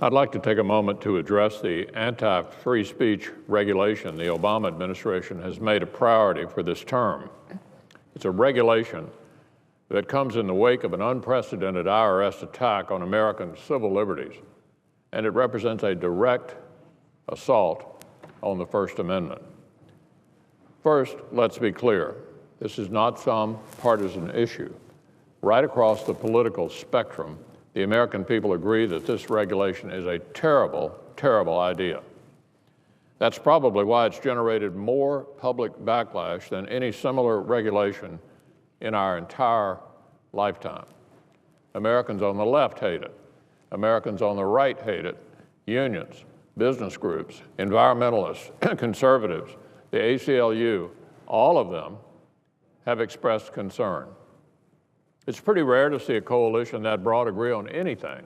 I'd like to take a moment to address the anti-free speech regulation the Obama administration has made a priority for this term. It's a regulation that comes in the wake of an unprecedented IRS attack on American civil liberties, and it represents a direct assault on the First Amendment. First, let's be clear. This is not some partisan issue. Right across the political spectrum, the American people agree that this regulation is a terrible, terrible idea. That's probably why it's generated more public backlash than any similar regulation in our entire lifetime. Americans on the left hate it. Americans on the right hate it. Unions, business groups, environmentalists, conservatives, the ACLU, all of them have expressed concern. It's pretty rare to see a coalition that broad agree on anything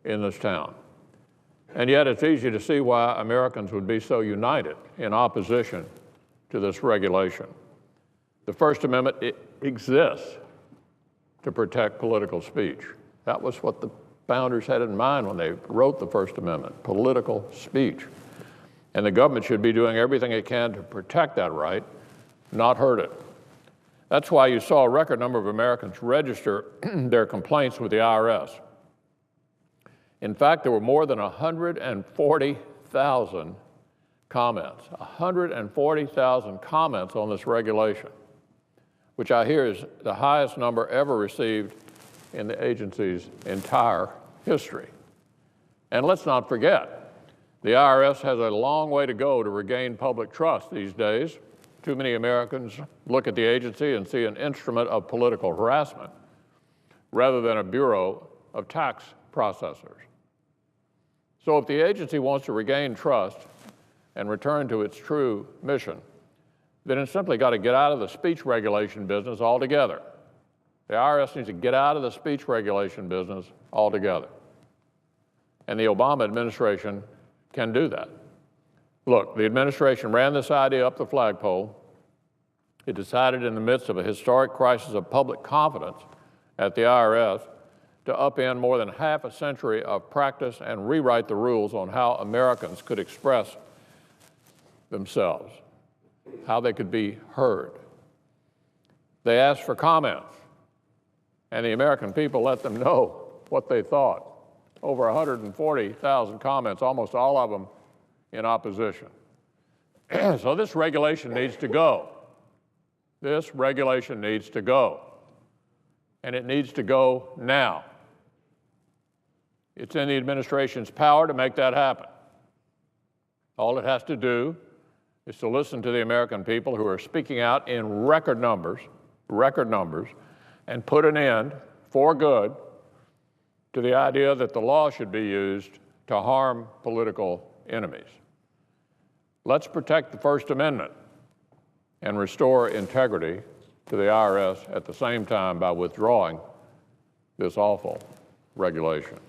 in this town. And yet it's easy to see why Americans would be so united in opposition to this regulation. The First Amendment, it exists to protect political speech. That was what the founders had in mind when they wrote the First Amendment, political speech. And the government should be doing everything it can to protect that right, not hurt it. That's why you saw a record number of Americans register their complaints with the IRS. In fact, there were more than 140,000 comments, 140,000 comments on this regulation, which I hear is the highest number ever received in the agency's entire history. And let's not forget, the IRS has a long way to go to regain public trust these days. Too many Americans look at the agency and see an instrument of political harassment rather than a bureau of tax processors. So if the agency wants to regain trust and return to its true mission, then it's simply got to get out of the speech regulation business altogether. The IRS needs to get out of the speech regulation business altogether. And the Obama administration can do that. Look, the administration ran this idea up the flagpole. It decided in the midst of a historic crisis of public confidence at the IRS to upend more than half a century of practice and rewrite the rules on how Americans could express themselves, how they could be heard. They asked for comments, and the American people let them know what they thought. Over 140,000 comments, almost all of them in opposition. So this regulation needs to go. This regulation needs to go. And it needs to go now. It's in the administration's power to make that happen. All it has to do is to listen to the American people who are speaking out in record numbers, and put an end, for good, to the idea that the law should be used to harm political enemies. Let's protect the First Amendment and restore integrity to the IRS at the same time by withdrawing this awful regulation.